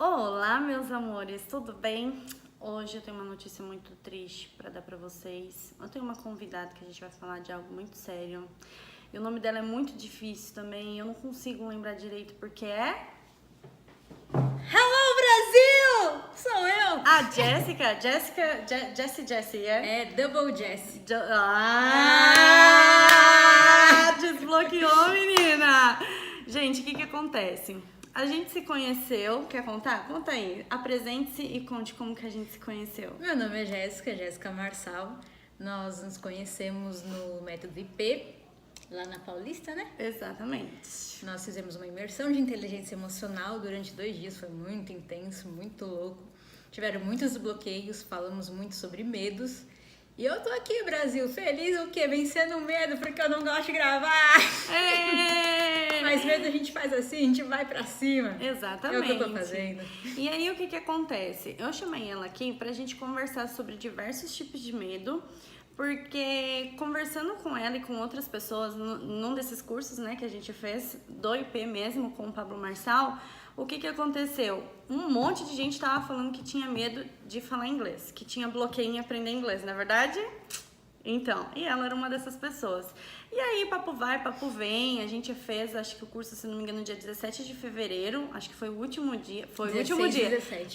Olá, meus amores, tudo bem? Hoje eu tenho uma notícia muito triste para dar para vocês. Eu tenho uma convidada que a gente vai falar de algo muito sério. E o nome dela é muito difícil também, eu não consigo lembrar direito porque é... Hello, Brasil! Sou eu! Ah, Jessie, é? É Double Jess. Desbloqueou, menina! Gente, o que acontece? A gente se conheceu, quer contar? Conta aí, apresente-se e conte como que a gente se conheceu. Meu nome é Jéssica Marçal. Nós nos conhecemos no Método IP, lá na Paulista, né? Exatamente. Nós fizemos uma imersão de inteligência emocional durante 2 dias, foi muito intenso, muito louco. Tiveram muitos bloqueios, falamos muito sobre medos. E eu tô aqui, Brasil, feliz o quê? Vencendo o medo, porque eu não gosto de gravar. Mas medo a gente faz assim, a gente vai pra cima. Exatamente. É o que eu tô fazendo. E aí, o que acontece? Eu chamei ela aqui pra gente conversar sobre diversos tipos de medo, porque conversando com ela e com outras pessoas, num desses cursos, né, que a gente fez, do IP mesmo, com o Pablo Marçal, o que aconteceu? Um monte de gente tava falando que tinha medo de falar inglês, que tinha bloqueio em aprender inglês, não é verdade? Então, e ela era uma dessas pessoas. E aí, papo vai, papo vem, a gente fez, acho que o curso, se não me engano, dia 17 de fevereiro, acho que foi o último dia, foi 16, o último dia.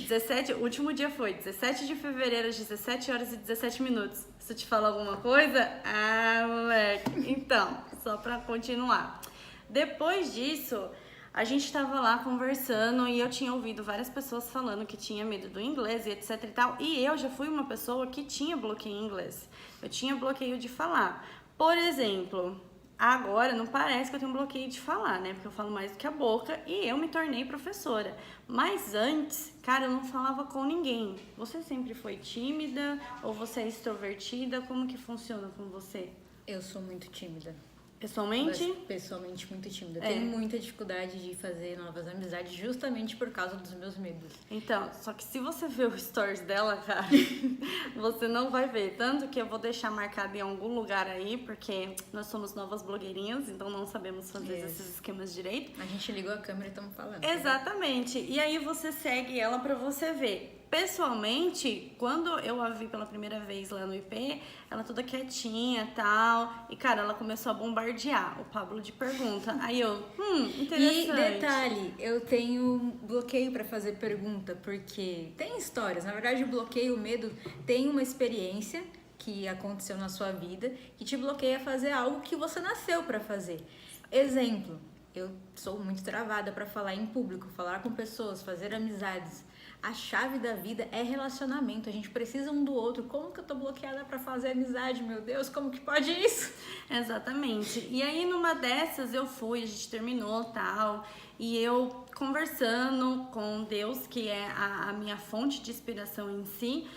17. O último dia foi 17 de fevereiro, às 17 horas e 17 minutos. Se eu te falar alguma coisa? Ah, moleque. Então, só pra continuar. Depois disso, a gente tava lá conversando e eu tinha ouvido várias pessoas falando que tinha medo do inglês e etc e tal. E eu já fui uma pessoa que tinha bloqueio em inglês. Eu tinha bloqueio de falar. Por exemplo, agora não parece que eu tenho bloqueio de falar, né? Porque eu falo mais do que a boca e eu me tornei professora. Mas antes, cara, eu não falava com ninguém. Você sempre foi tímida ou você é extrovertida? Como que funciona com você? Eu sou muito tímida. Pessoalmente? Pessoalmente muito tímida. É. Tenho muita dificuldade de fazer novas amizades justamente por causa dos meus medos. Então, só que se você ver o stories dela, cara, você não vai ver. Tanto que eu vou deixar marcado em algum lugar aí, porque nós somos novas blogueirinhas, então não sabemos fazer esses esquemas direito. A gente ligou a câmera e estamos falando. Exatamente. E aí você segue ela pra você ver. Pessoalmente, quando eu a vi pela primeira vez lá no IP, ela toda quietinha e tal. E, cara, ela começou a bombardear o Pablo de pergunta. Aí eu, interessante. E detalhe, eu tenho bloqueio pra fazer pergunta, porque tem histórias. Na verdade, o bloqueio, o medo, tem uma experiência que aconteceu na sua vida que te bloqueia a fazer algo que você nasceu pra fazer. Exemplo, eu sou muito travada pra falar em público, falar com pessoas, fazer amizades. A chave da vida é relacionamento, a gente precisa um do outro. Como que eu tô bloqueada pra fazer amizade, meu Deus, como que pode isso? Exatamente. E aí, numa dessas, eu fui, a gente terminou tal, e eu conversando com Deus, que é a minha fonte de inspiração em si,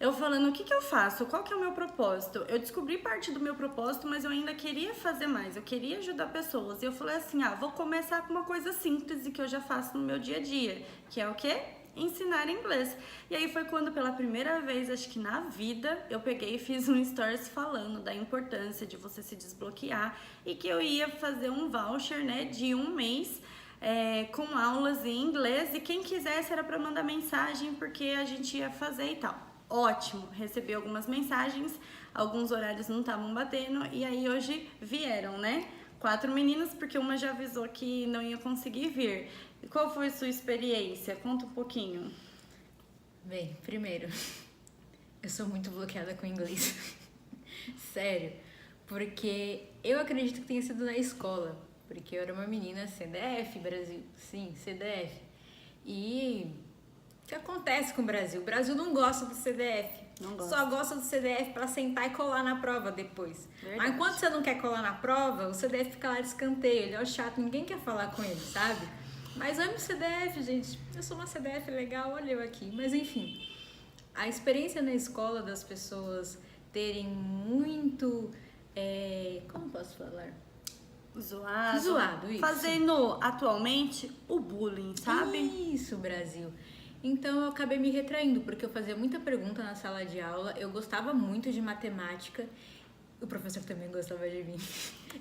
eu falando, o que eu faço? Qual que é o meu propósito? Eu descobri parte do meu propósito, mas eu ainda queria fazer mais, eu queria ajudar pessoas. E eu falei assim, vou começar com uma coisa simples e que eu já faço no meu dia a dia, que é o quê? Ensinar inglês. E aí foi quando pela primeira vez, acho que na vida, eu peguei e fiz um stories falando da importância de você se desbloquear e que eu ia fazer um voucher, né, de 1 mês com aulas em inglês e quem quisesse era para mandar mensagem porque a gente ia fazer e tal. Ótimo, recebi algumas mensagens, alguns horários não estavam batendo e aí hoje vieram, né? 4 meninas, porque uma já avisou que não ia conseguir vir. E qual foi a sua experiência? Conta um pouquinho. Bem, primeiro, eu sou muito bloqueada com inglês. Sério. Porque eu acredito que tenha sido na escola. Porque eu era uma menina CDF, Brasil. Sim, CDF. E o que acontece com o Brasil? O Brasil não gosta do CDF. Não gosta. Só gosta do CDF pra sentar e colar na prova depois. Verdade. Mas enquanto você não quer colar na prova, o CDF fica lá de escanteio. Ele é o chato, ninguém quer falar com ele, sabe? Mas amo o CDF, gente. Eu sou uma CDF legal, olha eu aqui. Mas enfim, a experiência na escola das pessoas terem muito... como posso falar? Zoado, isso. Fazendo atualmente o bullying, sabe? Isso, Brasil. Então eu acabei me retraindo, porque eu fazia muita pergunta na sala de aula, eu gostava muito de matemática, o professor também gostava de mim.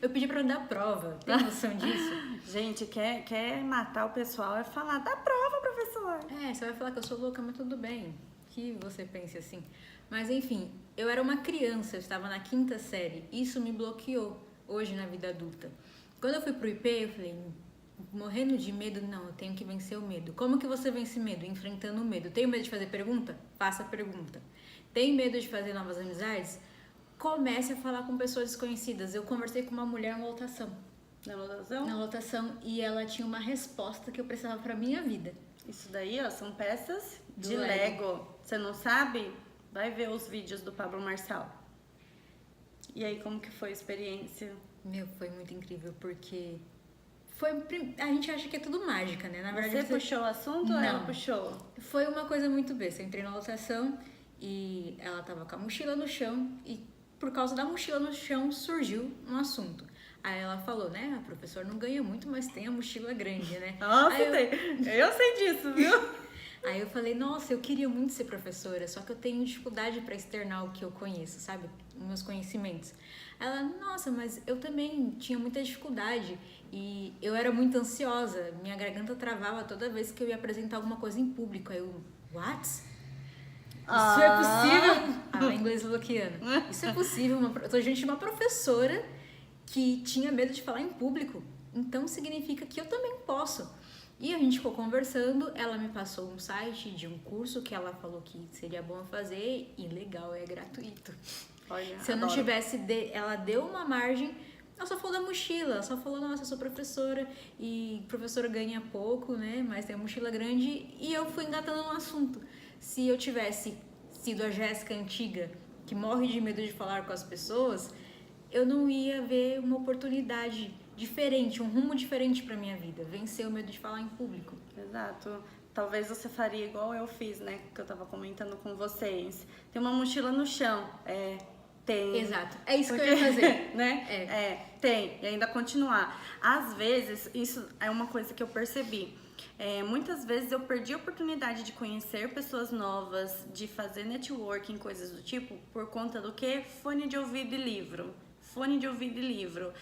Eu pedi pra dar prova, tem noção disso? Gente, quer matar o pessoal é falar, dá prova, professor. professor. Você vai falar que eu sou louca, mas tudo bem. Que você pense assim. Mas enfim, eu era uma criança, eu estava na 5ª série. Isso me bloqueou hoje na vida adulta. Quando eu fui pro IP, eu falei, morrendo de medo, não, eu tenho que vencer o medo. Como que você vence medo? Enfrentando o medo. Tenho medo de fazer pergunta? Faça pergunta. Tem medo de fazer novas amizades? Comece a falar com pessoas desconhecidas. Eu conversei com uma mulher na lotação. Na lotação? Na lotação, e ela tinha uma resposta que eu precisava pra minha vida. Isso daí, ó, são peças Do de Lego. Lego. Você não sabe? Vai ver os vídeos do Pablo Marçal. E aí, como que foi a experiência? Meu, foi muito incrível, porque a gente acha que é tudo mágica, né? Na verdade, Você puxou o assunto ou ela puxou? Foi uma coisa muito besta. Eu entrei na lotação e ela tava com a mochila no chão e por causa da mochila no chão surgiu um assunto. Aí ela falou, né? A professora não ganha muito, mas tem a mochila grande, né? Nossa, eu sei disso, viu? Aí eu falei, nossa, eu queria muito ser professora, só que eu tenho dificuldade para externar o que eu conheço, sabe? Os meus conhecimentos. Ela, nossa, mas eu também tinha muita dificuldade e eu era muito ansiosa. Minha garganta travava toda vez que eu ia apresentar alguma coisa em público. Aí eu, what? Isso é possível? Ah, inglês bloqueando. Isso é possível? Eu tô diante de uma professora que tinha medo de falar em público. Então significa que eu também posso. E a gente ficou conversando, ela me passou um site de um curso que ela falou que seria bom fazer e legal, é gratuito. Olha, se eu não tivesse, ela deu uma margem, ela só falou da mochila, ela só falou, nossa, eu sou professora e professora ganha pouco, né, mas tem a mochila grande e eu fui engatando no assunto. Se eu tivesse sido a Jéssica antiga, que morre de medo de falar com as pessoas, eu não ia ver uma oportunidade diferente, um rumo diferente pra minha vida, vencer o medo de falar em público. Exato. Talvez você faria igual eu fiz, né? Que eu tava comentando com vocês. Tem uma mochila no chão. Tem. Exato. É isso que eu ia fazer. Né? Tem. E ainda continuar. Às vezes, isso é uma coisa que eu percebi. Muitas vezes eu perdi a oportunidade de conhecer pessoas novas, de fazer networking, coisas do tipo, por conta do que? Fone de ouvido e livro. Fone de ouvido e livro.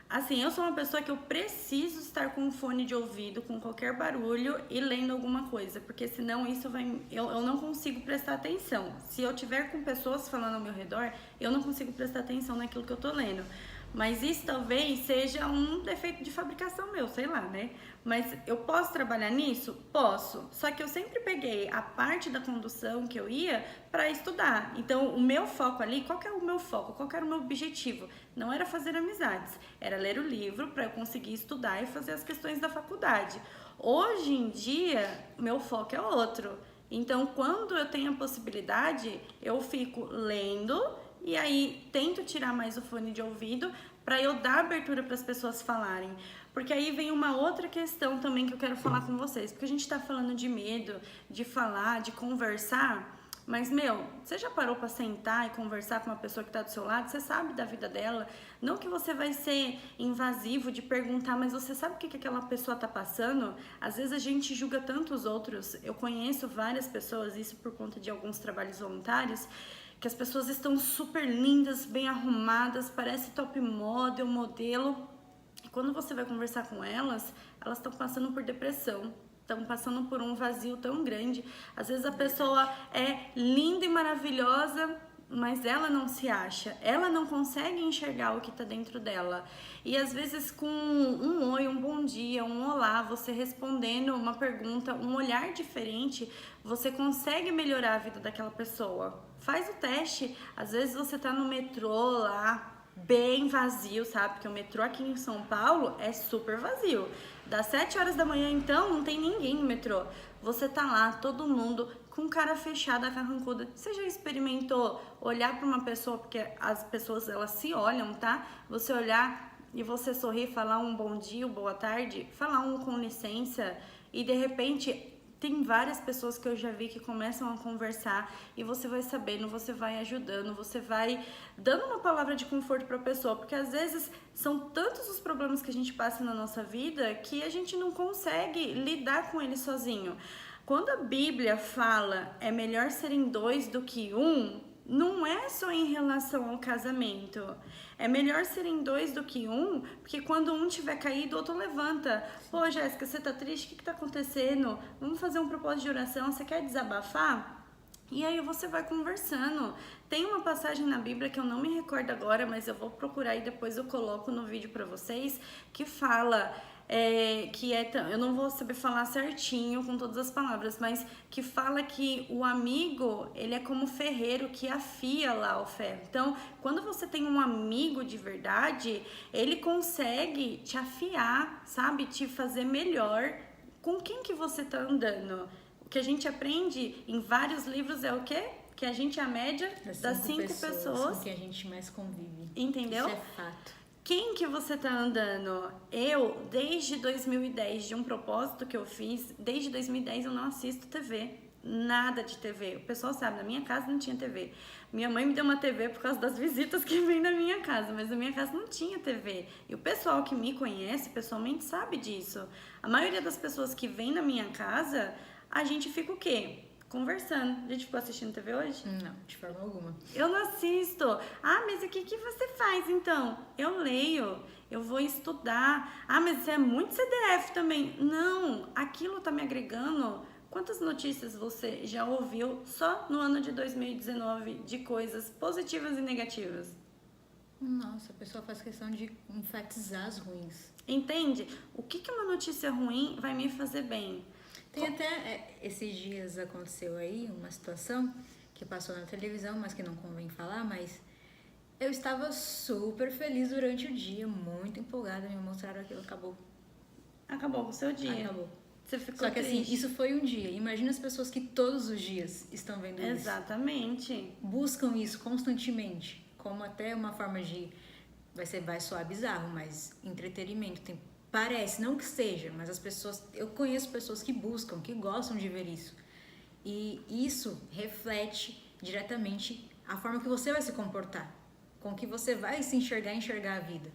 Assim, eu sou uma pessoa que eu preciso estar com um fone de ouvido, com qualquer barulho e lendo alguma coisa, porque senão isso eu não consigo prestar atenção. Se eu tiver com pessoas falando ao meu redor, eu não consigo prestar atenção naquilo que eu tô lendo. Mas isso talvez seja um defeito de fabricação meu, sei lá, né? Mas eu posso trabalhar nisso? Posso. Só que eu sempre peguei a parte da condução que eu ia para estudar. Então, o meu foco ali, qual que era o meu foco? Qual que era o meu objetivo? Não era fazer amizades, era ler o livro para eu conseguir estudar e fazer as questões da faculdade. Hoje em dia, meu foco é outro. Então, quando eu tenho a possibilidade, eu fico lendo e aí tento tirar mais o fone de ouvido para eu dar abertura para as pessoas falarem. Porque aí vem uma outra questão também que eu quero falar com vocês. Porque a gente tá falando de medo, de falar, de conversar. Mas, você já parou para sentar e conversar com uma pessoa que tá do seu lado? Você sabe da vida dela. Não que você vai ser invasivo de perguntar, mas você sabe o que aquela pessoa tá passando? Às vezes a gente julga tanto os outros. Eu conheço várias pessoas, isso por conta de alguns trabalhos voluntários, que as pessoas estão super lindas, bem arrumadas, parece top model, modelo. E quando você vai conversar com elas, elas estão passando por depressão, estão passando por um vazio tão grande. Às vezes a pessoa é linda e maravilhosa, mas ela não se acha, ela não consegue enxergar o que está dentro dela. E às vezes com um oi, um bom dia, um olá, você respondendo uma pergunta, um olhar diferente, você consegue melhorar a vida daquela pessoa. Faz o teste, às vezes você tá no metrô lá, bem vazio, sabe? Porque o metrô aqui em São Paulo é super vazio. Das 7 horas da manhã, então, não tem ninguém no metrô. Você tá lá, todo mundo com cara fechada, carrancuda. Você já experimentou olhar para uma pessoa, porque as pessoas, elas se olham, tá? Você olhar e você sorrir, falar um bom dia, boa tarde, falar um com licença e de repente tem várias pessoas que eu já vi que começam a conversar e você vai sabendo, você vai ajudando, você vai dando uma palavra de conforto para a pessoa, porque às vezes são tantos os problemas que a gente passa na nossa vida que a gente não consegue lidar com eles sozinho. Quando a Bíblia fala é melhor serem 2 do que 1, não é só em relação ao casamento. É melhor serem dois do que um, porque quando um tiver caído, o outro levanta. Pô, Jéssica, você tá triste? O que tá acontecendo? Vamos fazer um propósito de oração? Você quer desabafar? E aí você vai conversando. Tem uma passagem na Bíblia que eu não me recordo agora, mas eu vou procurar e depois eu coloco no vídeo pra vocês, que fala... eu não vou saber falar certinho com todas as palavras, mas que fala que o amigo, ele é como ferreiro que afia lá o ferro. Então, quando você tem um amigo de verdade, ele consegue te afiar, sabe? Te fazer melhor. Com quem que você tá andando? O que a gente aprende em vários livros é o quê? Que a gente é a média das 5 pessoas com que a gente mais convive. Entendeu? Isso é fato. Quem que você tá andando? Eu, desde 2010, de um propósito que eu fiz, desde 2010 eu não assisto TV, nada de TV. O pessoal sabe, na minha casa não tinha TV. Minha mãe me deu uma TV por causa das visitas que vem na minha casa, mas na minha casa não tinha TV. E o pessoal que me conhece pessoalmente sabe disso. A maioria das pessoas que vem na minha casa, a gente fica o quê? Conversando. A gente ficou assistindo TV hoje? Não, de forma alguma. Eu não assisto. Ah, mas o que você faz então? Eu leio, eu vou estudar. Ah, mas você é muito CDF também. Não, aquilo tá me agregando. Quantas notícias você já ouviu só no ano de 2019 de coisas positivas e negativas? Nossa, a pessoa faz questão de enfatizar as ruins. Entende? O que uma notícia ruim vai me fazer bem? Tem até, esses dias aconteceu aí uma situação que passou na televisão, mas que não convém falar, mas eu estava super feliz durante o dia, muito empolgada, me mostraram aquilo, acabou. Acabou o seu dia. Acabou. Você ficou Só que triste. assim, isso foi um dia. Imagina as pessoas que todos os dias estão vendo isso. Exatamente. Buscam isso constantemente, como até uma forma de... Vai soar bizarro, mas entretenimento tem... Parece, não que seja, mas as pessoas... Eu conheço pessoas que buscam, que gostam de ver isso. E isso reflete diretamente a forma que você vai se comportar, com que você vai se enxergar a vida.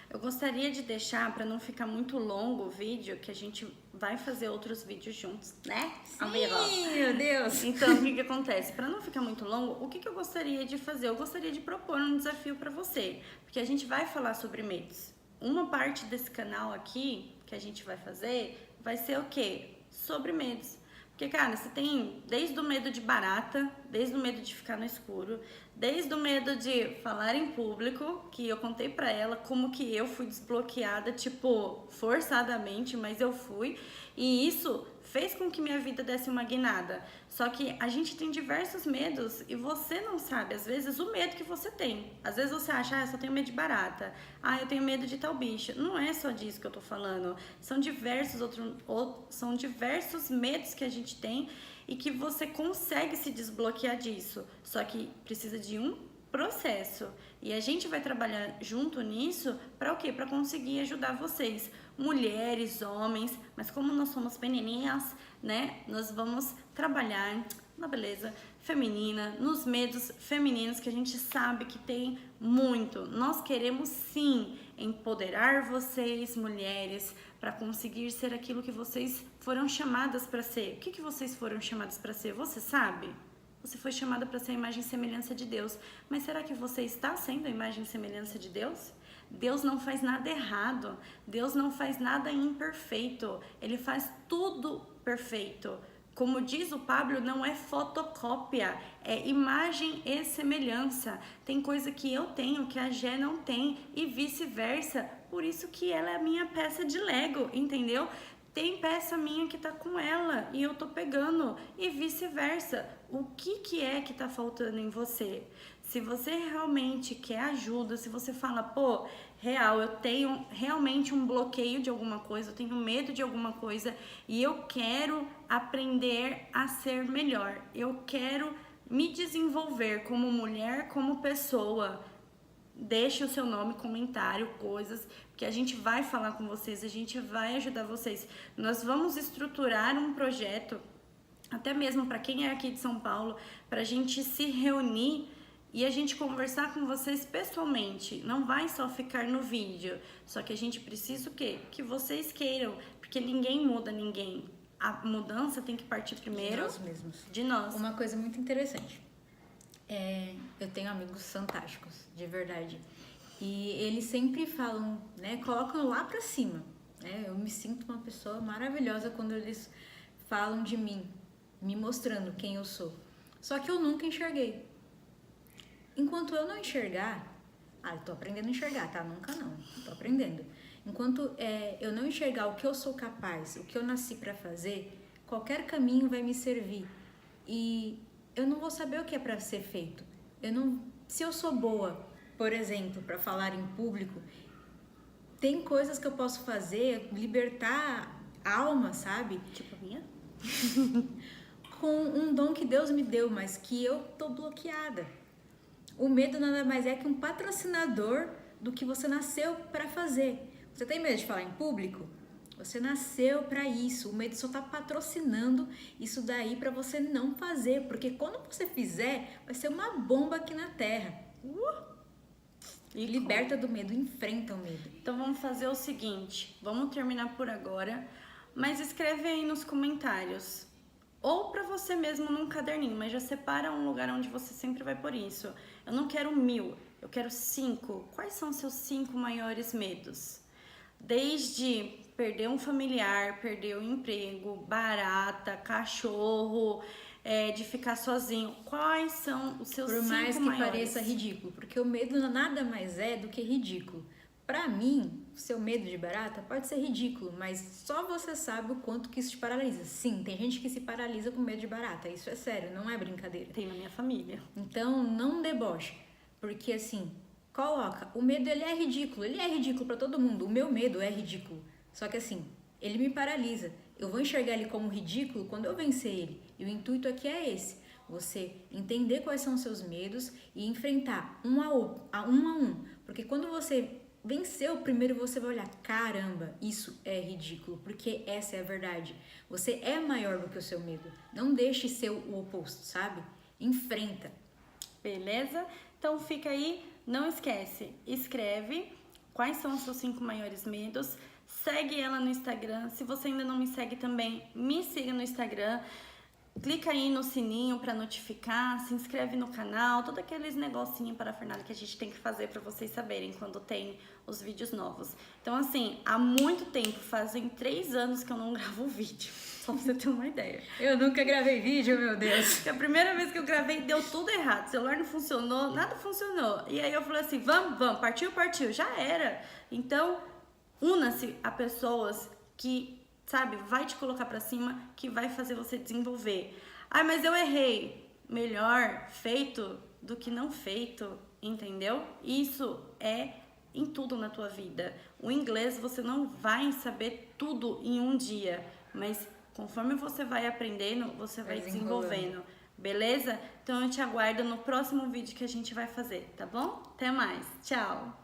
Eu gostaria de deixar, para não ficar muito longo o vídeo, que a gente vai fazer outros vídeos juntos, né? Sim, meu Deus! Então, o que acontece? Para não ficar muito longo, o que eu gostaria de fazer? Eu gostaria de propor um desafio para você, porque a gente vai falar sobre medos. Uma parte desse canal aqui, que a gente vai fazer, vai ser o quê? Sobre medos. Porque, cara, você tem desde o medo de barata, desde o medo de ficar no escuro, desde o medo de falar em público, que eu contei pra ela como que eu fui desbloqueada, tipo, forçadamente, mas eu fui. E isso fez com que minha vida desse uma guinada. Só que a gente tem diversos medos e você não sabe, às vezes, o medo que você tem. Às vezes você acha, eu só tenho medo de barata. Ah, eu tenho medo de tal bicho. Não é só disso que eu tô falando. São diversos medos que a gente tem e que você consegue se desbloquear disso. Só que precisa de um processo. E a gente vai trabalhar junto nisso para o quê? Para conseguir ajudar vocês, mulheres, homens, mas como nós somos pequenininhas, né? Nós vamos trabalhar na beleza feminina, nos medos femininos que a gente sabe que tem muito. Nós queremos sim empoderar vocês, mulheres, para conseguir ser aquilo que vocês foram chamadas para ser. O que vocês foram chamadas para ser? Você sabe? Você foi chamada para ser a imagem e semelhança de Deus. Mas será que você está sendo a imagem e semelhança de Deus? Deus não faz nada errado. Deus não faz nada imperfeito. Ele faz tudo perfeito. Como diz o Pablo, não é fotocópia, é imagem e semelhança. Tem coisa que eu tenho que a Gé não tem e vice-versa. Por isso que ela é a minha peça de Lego, entendeu? Tem peça minha que tá com ela e eu tô pegando e vice-versa. O que é que tá faltando em você? Se você realmente quer ajuda, se você fala, pô, real, eu tenho realmente um bloqueio de alguma coisa, eu tenho medo de alguma coisa e eu quero aprender a ser melhor. Eu quero me desenvolver como mulher, como pessoa. Deixe o seu nome, comentário, coisas, que a gente vai falar com vocês, a gente vai ajudar vocês. Nós vamos estruturar um projeto, até mesmo para quem é aqui de São Paulo, para a gente se reunir e a gente conversar com vocês pessoalmente. Não vai só ficar no vídeo, só que a gente precisa o quê? Que vocês queiram, porque ninguém muda ninguém. A mudança tem que partir primeiro de nós mesmos. De nós. Uma coisa muito interessante. Eu tenho amigos fantásticos, de verdade. E eles sempre falam, né? Colocam lá pra cima, né? Eu me sinto uma pessoa maravilhosa quando eles falam de mim, me mostrando quem eu sou. Só que eu nunca enxerguei. Enquanto eu não enxergar... eu tô aprendendo a enxergar, tá? Nunca não, tô aprendendo. Enquanto eu não enxergar o que eu sou capaz, o que eu nasci pra fazer, qualquer caminho vai me servir. E eu não vou saber o que é pra ser feito. Se eu sou boa, por exemplo, pra falar em público, tem coisas que eu posso fazer, libertar a alma, sabe? Tipo a minha? Com um dom que Deus me deu, mas que eu tô bloqueada. O medo nada mais é que um patrocinador do que você nasceu para fazer. Você tem medo de falar em público? Você nasceu para isso. O medo só tá patrocinando isso daí para você não fazer, porque quando você fizer, vai ser uma bomba aqui na Terra. E liberta do medo, enfrenta o medo. Então vamos fazer o seguinte, vamos terminar por agora, mas escreve aí nos comentários. Ou pra você mesmo num caderninho, mas já separa um lugar onde você sempre vai por isso. Eu não quero 1000, eu quero 5. Quais são os seus 5 maiores medos? Desde perder um familiar, perder o emprego, barata, cachorro, de ficar sozinho. Quais são os seus 5 maiores? Por mais que pareça ridículo, porque o medo nada mais é do que ridículo. Pra mim, o seu medo de barata pode ser ridículo, mas só você sabe o quanto que isso te paralisa. Sim, tem gente que se paralisa com medo de barata, isso é sério, não é brincadeira. Tem na minha família. Então, não deboche, porque assim, coloca, o medo ele é ridículo pra todo mundo, o meu medo é ridículo, só que assim, ele me paralisa. Eu vou enxergar ele como ridículo quando eu vencer ele, e o intuito aqui é esse, você entender quais são os seus medos e enfrentar um a um, porque quando você venceu, primeiro você vai olhar, caramba, isso é ridículo, porque essa é a verdade. Você é maior do que o seu medo. Não deixe ser o oposto, sabe? Enfrenta. Beleza? Então fica aí, não esquece, escreve quais são os seus 5 maiores medos, segue ela no Instagram. Se você ainda não me segue também, me siga no Instagram. Clica aí no sininho para notificar, se inscreve no canal, todos aqueles negocinhos parafernália que a gente tem que fazer para vocês saberem quando tem os vídeos novos. Então assim, há muito tempo, fazem 3 anos que eu não gravo vídeo, só pra você ter uma ideia. Eu nunca gravei vídeo, meu Deus. A primeira vez que eu gravei deu tudo errado, o celular não funcionou, nada funcionou. E aí eu falei assim, vamos, partiu, já era. Então, una-se a pessoas que... sabe, vai te colocar pra cima, que vai fazer você desenvolver. Mas eu errei. Melhor feito do que não feito, entendeu? Isso é em tudo na tua vida. O inglês você não vai saber tudo em um dia, mas conforme você vai aprendendo, você vai desenvolvendo. Beleza? Então eu te aguardo no próximo vídeo que a gente vai fazer, tá bom? Até mais. Tchau!